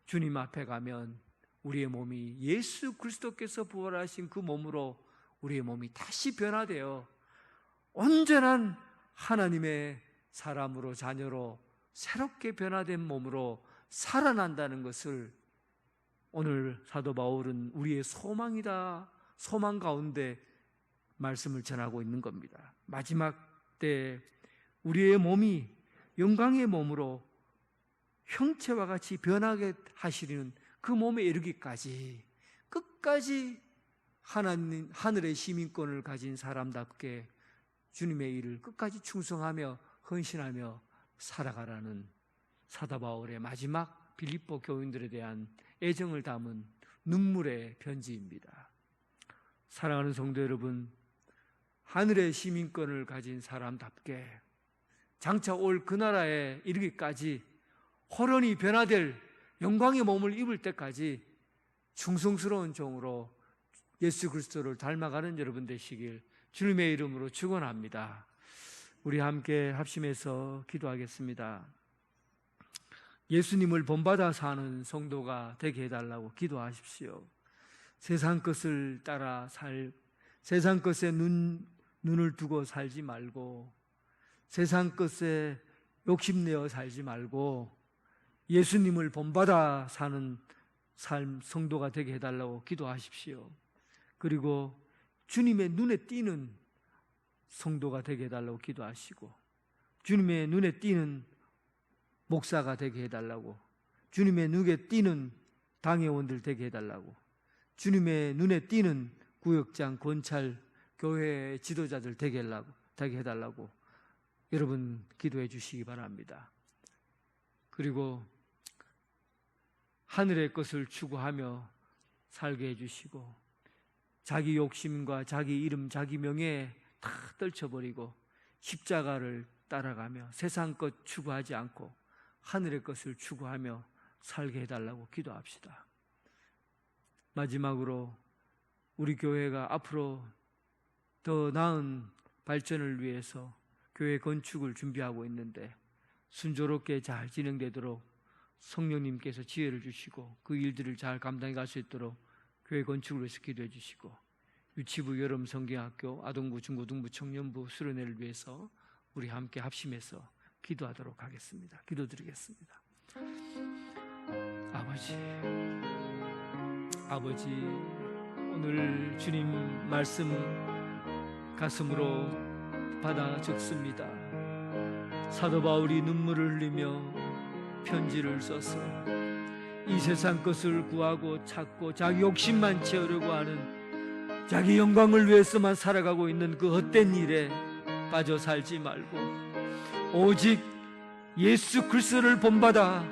주님 앞에 가면 우리의 몸이 예수 그리스도께서 부활하신 그 몸으로 우리의 몸이 다시 변화되어 온전한 하나님의 사람으로, 자녀로 새롭게 변화된 몸으로 살아난다는 것을 오늘 사도 바울은 우리의 소망이다, 소망 가운데 말씀을 전하고 있는 겁니다. 마지막 때 우리의 몸이 영광의 몸으로 형체와 같이 변하게 하시는 그 몸에 이르기까지 끝까지 하나님, 하늘의 시민권을 가진 사람답게 주님의 일을 끝까지 충성하며 헌신하며 살아가라는 사도 바울의 마지막 빌립보 교인들에 대한 애정을 담은 눈물의 편지입니다. 사랑하는 성도 여러분, 하늘의 시민권을 가진 사람답게 장차 올 그 나라에 이르기까지 홀연히 변화될 영광의 몸을 입을 때까지 충성스러운 종으로 예수 그리스도를 닮아가는 여러분 되시길 주님의 이름으로 축원합니다. 우리 함께 합심해서 기도하겠습니다. 예수님을 본받아 사는 성도가 되게 해달라고 기도하십시오. 세상 것을 따라 세상 것에 눈을 두고 살지 말고, 세상 것에 욕심내어 살지 말고 예수님을 본받아 사는 삶, 성도가 되게 해달라고 기도하십시오. 그리고 주님의 눈에 띄는 성도가 되게 해달라고 기도하시고, 주님의 눈에 띄는 목사가 되게 해달라고, 주님의 눈에 띄는 당회원들 되게 해달라고, 주님의 눈에 띄는 구역장, 권찰, 교회 지도자들 되게 해달라고 여러분 기도해 주시기 바랍니다. 그리고 하늘의 것을 추구하며 살게 해주시고, 자기 욕심과 자기 이름, 자기 명예 다 떨쳐버리고 십자가를 따라가며 세상 것 추구하지 않고 하늘의 것을 추구하며 살게 해달라고 기도합시다. 마지막으로 우리 교회가 앞으로 더 나은 발전을 위해서 교회 건축을 준비하고 있는데 순조롭게 잘 진행되도록 성령님께서 지혜를 주시고 그 일들을 잘 감당해 갈 수 있도록 교회 건축을 위해서 기도해 주시고, 유치부, 여름 성경학교, 아동부, 중고등부, 청년부 수련회를 위해서 우리 함께 합심해서 기도하도록 하겠습니다. 기도드리겠습니다. 아버지, 오늘 주님 말씀 가슴으로 받아 적습니다. 사도 바울이 눈물을 흘리며 편지를 써서 이 세상 것을 구하고 찾고 자기 욕심만 채우려고 하는, 자기 영광을 위해서만 살아가고 있는 그 헛된 일에 빠져 살지 말고 오직 예수 그리스도를 본받아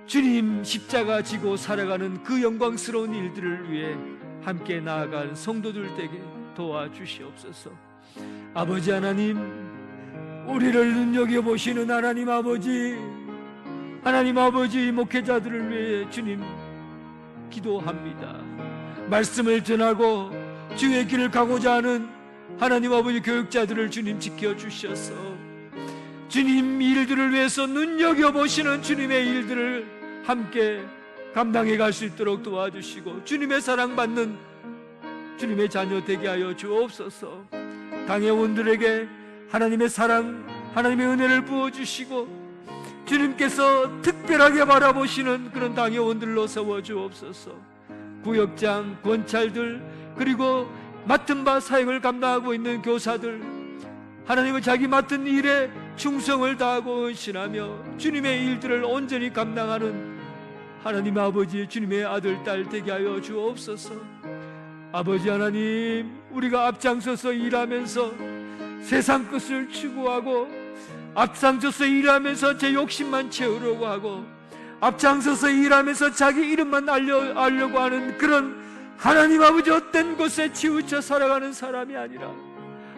주님 십자가 지고 살아가는 그 영광스러운 일들을 위해 함께 나아갈 성도들 되게 도와주시옵소서. 아버지 하나님, 우리를 눈여겨보시는 하나님 아버지, 목회자들을 위해 주님 기도합니다. 말씀을 전하고 주의 길을 가고자 하는 하나님 아버지 교육자들을 주님 지켜주셔서 주님 일들을 위해서 눈여겨보시는 주님의 일들을 함께 감당해 갈 수 있도록 도와주시고 주님의 사랑받는 주님의 자녀 되게 하여 주옵소서. 당회원들에게 하나님의 사랑, 하나님의 은혜를 부어주시고 주님께서 특별하게 바라보시는 그런 당회원들로 세워주옵소서. 구역장, 권찰들, 그리고 맡은 바 사역을 감당하고 있는 교사들, 하나님은 자기 맡은 일에 충성을 다하고 헌신하며 주님의 일들을 온전히 감당하는 하나님 아버지, 주님의 아들, 딸 되게 하여 주옵소서. 아버지 하나님, 우리가 앞장서서 일하면서 세상 것을 추구하고 앞장서서 일하면서 제 욕심만 채우려고 하고 앞장서서 일하면서 자기 이름만 알려고 하는 그런 하나님 아버지 헛된 곳에 치우쳐 살아가는 사람이 아니라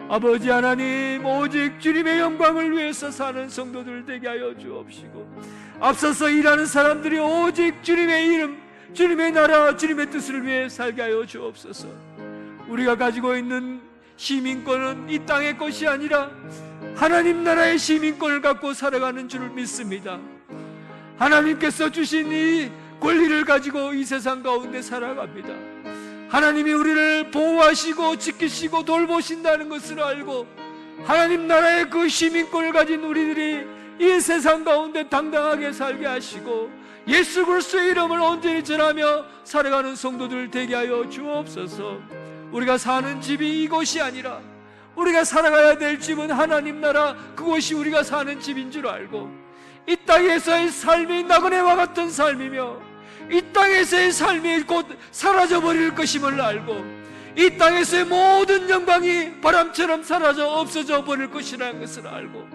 아버지 하나님, 오직 주님의 영광을 위해서 사는 성도들 되게 하여 주옵시고 앞서서 일하는 사람들이 오직 주님의 이름, 주님의 나라, 주님의 뜻을 위해 살게 하여 주옵소서. 우리가 가지고 있는 시민권은 이 땅의 것이 아니라 하나님 나라의 시민권을 갖고 살아가는 줄 믿습니다. 하나님께서 주신 이 권리를 가지고 이 세상 가운데 살아갑니다. 하나님이 우리를 보호하시고 지키시고 돌보신다는 것을 알고 하나님 나라의 그 시민권을 가진 우리들이 이 세상 가운데 당당하게 살게 하시고 예수 그리스도의 이름을 온전히 전하며 살아가는 성도들 되게 하여 주옵소서. 우리가 사는 집이 이곳이 아니라 우리가 살아가야 될 집은 하나님 나라, 그곳이 우리가 사는 집인 줄 알고 이 땅에서의 삶이 나그네와 같은 삶이며 이 땅에서의 삶이 곧 사라져버릴 것임을 알고 이 땅에서의 모든 영광이 바람처럼 사라져 없어져 버릴 것이라는 것을 알고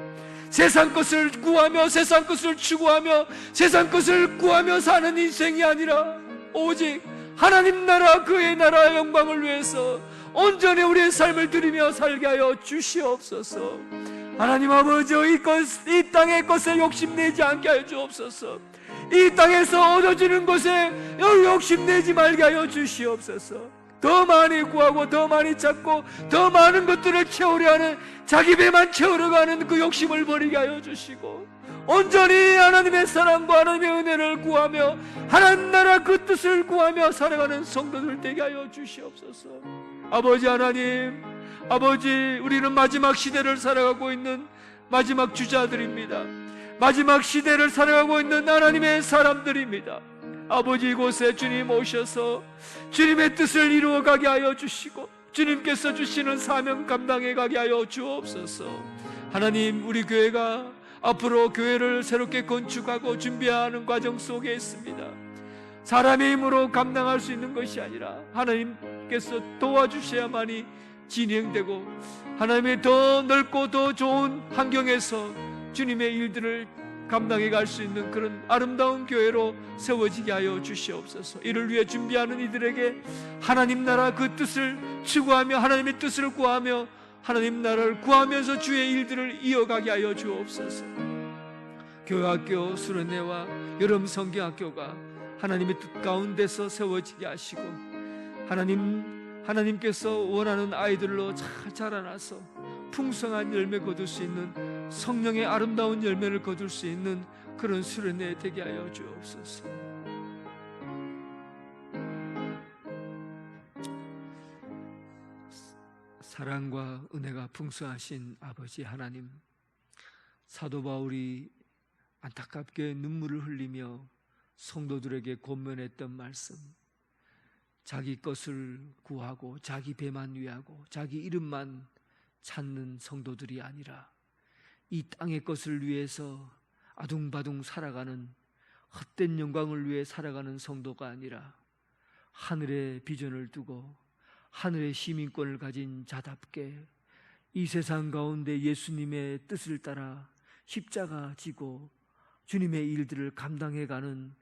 세상 것을 구하며 세상 것을 추구하며 세상 것을 구하며 사는 인생이 아니라 오직 하나님 나라, 그의 나라의 영광을 위해서 온전히 우리의 삶을 드리며 살게 하여 주시옵소서. 하나님 아버지, 이 땅의 것에 욕심내지 않게 하여 주옵소서. 이 땅에서 얻어지는 것에 욕심내지 말게 하여 주시옵소서. 더 많이 구하고 더 많이 찾고 더 많은 것들을 채우려 하는 자기 배만 채우려고 하는 그 욕심을 버리게 하여 주시고 온전히 하나님의 사랑과 하나님의 은혜를 구하며 하나님 나라 그 뜻을 구하며 살아가는 성도들 되게 하여 주시옵소서. 아버지 하나님, 아버지, 우리는 마지막 시대를 살아가고 있는 마지막 주자들입니다. 마지막 시대를 살아가고 있는 하나님의 사람들입니다. 아버지, 이곳에 주님 오셔서 주님의 뜻을 이루어가게 하여 주시고 주님께서 주시는 사명 감당해 가게 하여 주옵소서. 하나님, 우리 교회가 앞으로 교회를 새롭게 건축하고 준비하는 과정 속에 있습니다. 사람의 힘으로 감당할 수 있는 것이 아니라 하나님께서 도와주셔야만이 진행되고 하나님의 더 넓고 더 좋은 환경에서 주님의 일들을 감당해 갈 수 있는 그런 아름다운 교회로 세워지게 하여 주시옵소서. 이를 위해 준비하는 이들에게 하나님 나라 그 뜻을 추구하며 하나님의 뜻을 구하며 하나님 나라를 구하면서 주의 일들을 이어가게 하여 주옵소서. 교회학교 수련회와 여름 성경학교가 하나님의 뜻 가운데서 세워지게 하시고 하나님께서 원하는 아이들로 잘 자라나서 풍성한 열매 거둘 수 있는 성령의 아름다운 열매를 거둘 수 있는 그런 수련회 되게 하여 주옵소서. 사랑과 은혜가 풍성하신 아버지 하나님, 사도 바울이 안타깝게 눈물을 흘리며 성도들에게 권면했던 말씀, 자기 것을 구하고 자기 배만 위하고 자기 이름만 찾는 성도들이 아니라 이 땅의 것을 위해서 아둥바둥 살아가는 헛된 영광을 위해 살아가는 성도가 아니라 하늘의 비전을 두고 하늘의 시민권을 가진 자답게 이 세상 가운데 예수님의 뜻을 따라 십자가 지고 주님의 일들을 감당해가는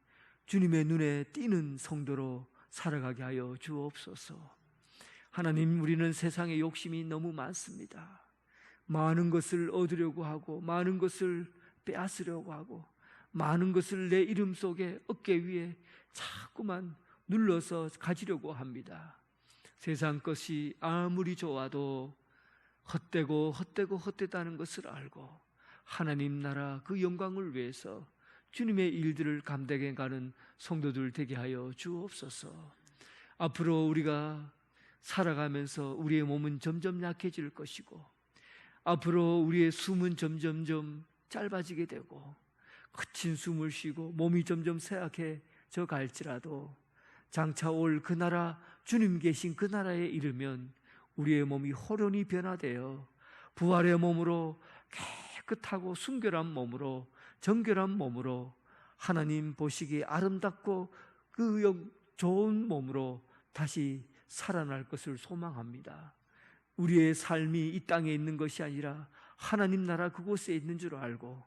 주님의 눈에 띄는 성도로 살아가게 하여 주옵소서. 하나님, 우리는 세상에 욕심이 너무 많습니다. 많은 것을 얻으려고 하고, 많은 것을 빼앗으려고 하고, 많은 것을 내 이름 속에 어깨 위에 자꾸만 눌러서 가지려고 합니다. 세상 것이 아무리 좋아도 헛되다는 것을 알고 하나님 나라 그 영광을 위해서 주님의 일들을 감당해 가는 성도들 되게 하여 주옵소서. 앞으로 우리가 살아가면서 우리의 몸은 점점 약해질 것이고, 앞으로 우리의 숨은 점점점 짧아지게 되고, 거친 숨을 쉬고 몸이 점점 쇠약해져 갈지라도 장차 올 그 나라, 주님 계신 그 나라에 이르면 우리의 몸이 호련히 변화되어 부활의 몸으로, 깨끗하고 순결한 몸으로, 정결한 몸으로, 하나님 보시기에 아름답고 그 좋은 몸으로 다시 살아날 것을 소망합니다. 우리의 삶이 이 땅에 있는 것이 아니라 하나님 나라 그곳에 있는 줄 알고,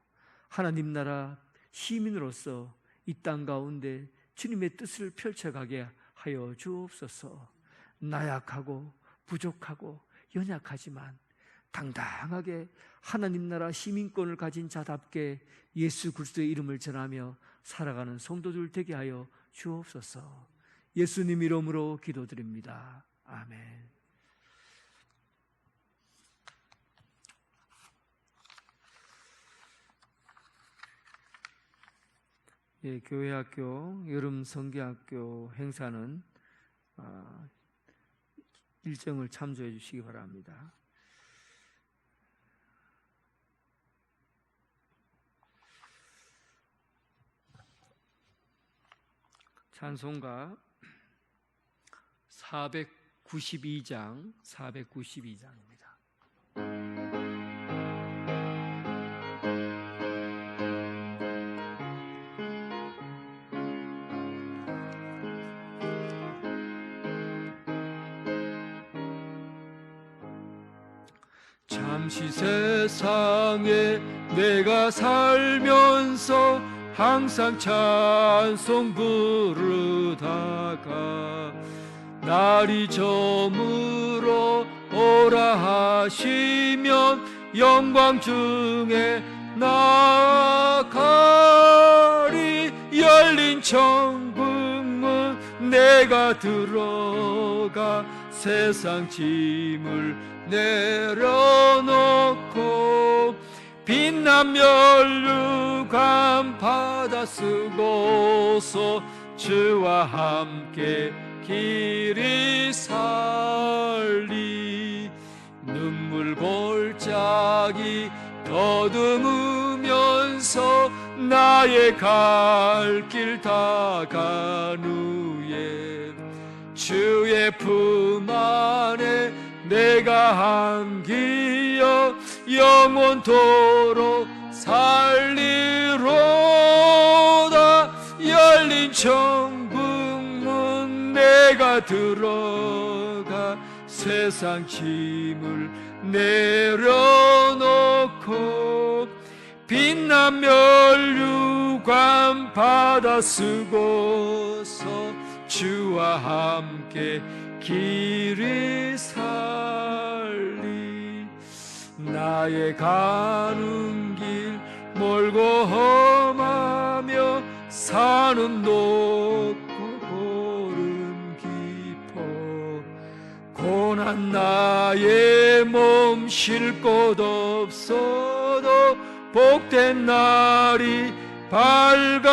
하나님 나라 시민으로서 이 땅 가운데 주님의 뜻을 펼쳐가게 하여 주옵소서. 나약하고 부족하고 연약하지만 당당하게 하나님 나라 시민권을 가진 자답게 예수 그리스도의 이름을 전하며 살아가는 성도들 되게 하여 주옵소서. 예수님 이름으로 기도드립니다. 아멘. 예, 교회학교 여름 성경학교 행사는 일정을 참조해 주시기 바랍니다. 찬송가 492장입니다. 잠시 세상에 내가 살면서 항상 찬송 부르다가 날이 저물어 오라 하시면 영광 중에 나아가리. 열린 천국문 내가 들어가 세상 짐을 내려놓고 빛난 면류관 받아 쓰고서 주와 함께 길이 살리. 눈물 골짜기 더듬으면서 나의 갈 길 다 간 후에 주의 품 안에 내가 안기어 영원토록 살리로다. 열린 천국문 내가 들어가 세상 짐을 내려놓고 빛난 면류관 받아 쓰고서 주와 함께 길이 살리. 나의 가는 길 멀고 험하며 산은 높고 고름 깊어 고난 나의 몸 쉴 곳 없어도 복된 날이 밝아오리.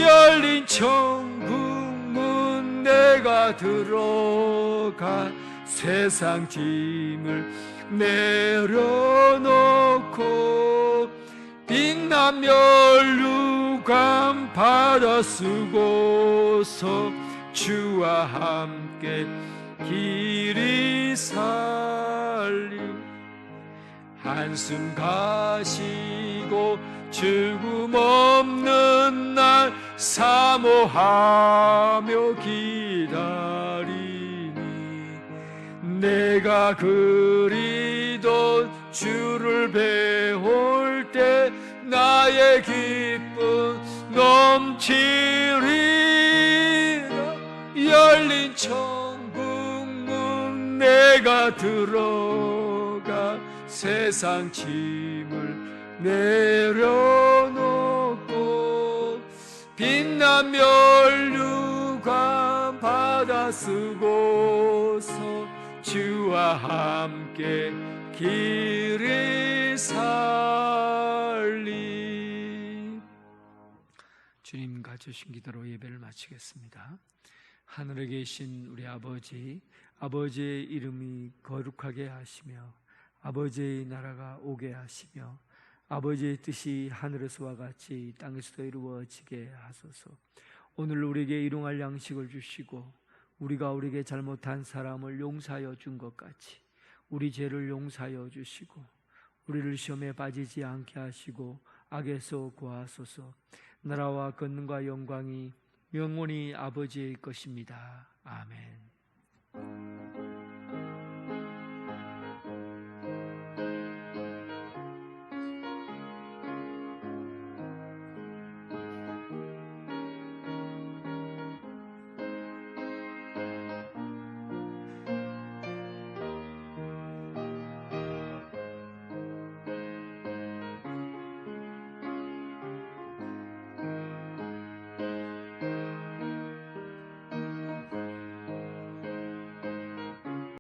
열린 천국문 내가 들어가 세상 짐을 내려놓고 빛난 면류관 받아 쓰고서 주와 함께 길이 살리. 한숨 가시고 죽음 없는 날 사모하며 기다리니 내가 그리던 주를 배울 때 나의 기쁨 넘치리라. 열린 천국 문 내가 들어가 세상 짐을 내려놓고 빛난 면류관 받아 쓰고서 주와 함께 길을 살리. 주님과 주신 기도로 예배를 마치겠습니다. 하늘에 계신 우리 아버지, 아버지의 이름이 거룩하게 하시며 아버지의 나라가 오게 하시며 아버지의 뜻이 하늘에서와 같이 땅에서도 이루어지게 하소서. 오늘 우리에게 일용할 양식을 주시고 우리가 우리에게 잘못한 사람을 용서하여 준 것 같이 우리 죄를 용서하여 주시고 우리를 시험에 빠지지 않게 하시고 악에서 구하소서. 나라와 권능과 영광이 영원히 아버지의 것입니다. 아멘.